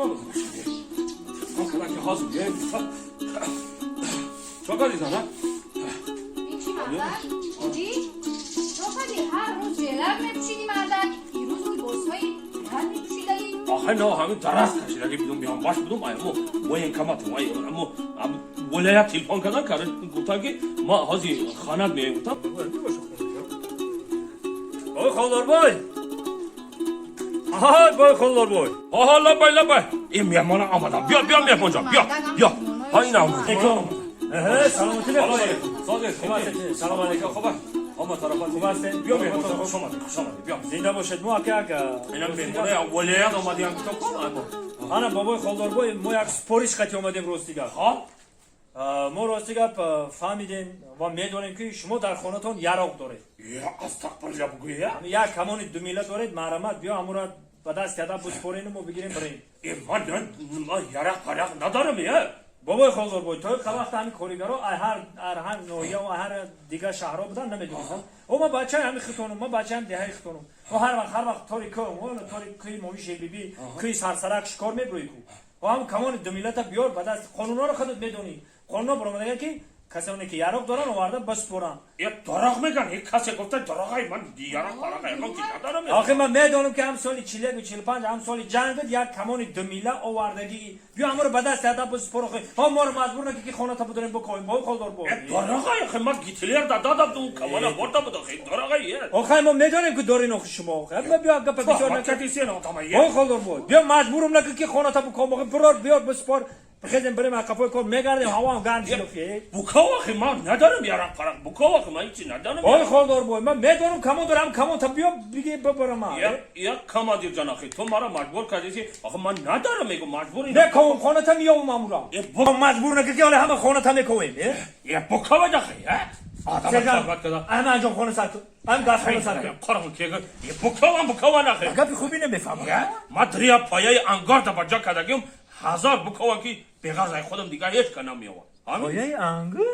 ما که حاضر بیاییم چقدر زنه؟ این چی مردک؟ چی؟ چقدر هر روز جلر نپوشیدی مردک؟ دیروز بود بسمایی جلر نپوشیدی؟ آخه نه همین درست کشید اگه بدون بیام باش بدون ما این کماتون اما ولایت تلفن کردن گفتن که ما حاضر خانت میاییم گفتم آقای خالدار بای آها بای خالدار بای آها لبای این میهمان آمدم بیا میهمان جان بیا ها این آمد سلامتی بخواهید صادق سلام علیکم خوبه اما طرفات خوب هستین؟ بیا میهمان جان خوش آمدید بیا زنده باشید ما که اینم میهمان ولایت آمدیم گفتم کن انا بابای خالدار بای ما یک سپارش خطی اومدیم روز دیگه ها ما روز دیگه فهمیدیم و میدونیم که شما در خانه‌تون یراق دارید یا استغفر بگویی یک کمانی 2 میله دارید مرمت بیا امورا به دست یاد بسپارین ما بگیریم بریم ما یرق ندارم یه بابای خالدار بای تو وقت همین کاریگرا هر نوعیه و هر دیگه شهرها بودن نمیدونم ما بچه همین خطونم ما بچه هم دهه خطونم و هر وقت تاریکم و تاریکی مویش بیبی کی سرسرک شکار میبروی کو و هم کمان 2 میله تا بیار به دست قانونا رو خودت میدونی قانونا برام که کسانی که یراق دارن آورده بسپرن یه دراغ میگن یک کسی گفته دراغای من یراق من که ندارم آخه من میدونم که هم سالی 41 و 45 هم سالی جنگ بود یک کمان 2 میله آوردگی بیا همو رو به دست یاد بسپر ها ما رو مجبور نکنی که خونه تا بدونیم بکنیم با خالدار با دراغای خیلی من گیتلر دادم تو کمان آورده بود خیلی دراغای آخه ما میدونیم که دارین آخه شما آخه بیا گپ بیچاره نکنی سین آتامایه خالدار بیا مجبورم نکنی که خونه تا بکنم بیار بسپر بخیدیم بریم اکافای کار میگردیم هوا هم گرم شده که بکاو آخه من ندارم یراق فرق بکاو آخه من هیچی ندارم آی خالدار بای من میدونم کمان دارم کمان تا بیا بگی ببرم یا کمادیر جان آخه تو مرا مجبور کردی آخه من ندارم میگم مجبوری نه کام خانه تا میام مامورا با مجبور نکنی که همه خانه تا میکنیم یا بکاو آخه آدم صحبت کردم انا انجام خانه ساعت هم گاز خانه ساعت قرم که یه بکاو آخه گپی خوبی نمیفهمم ما دریا پایه انگار تا بجا کردیم 1000 بکاو که به غرض خودم دیگه هیچ کنم میوام پایه انگار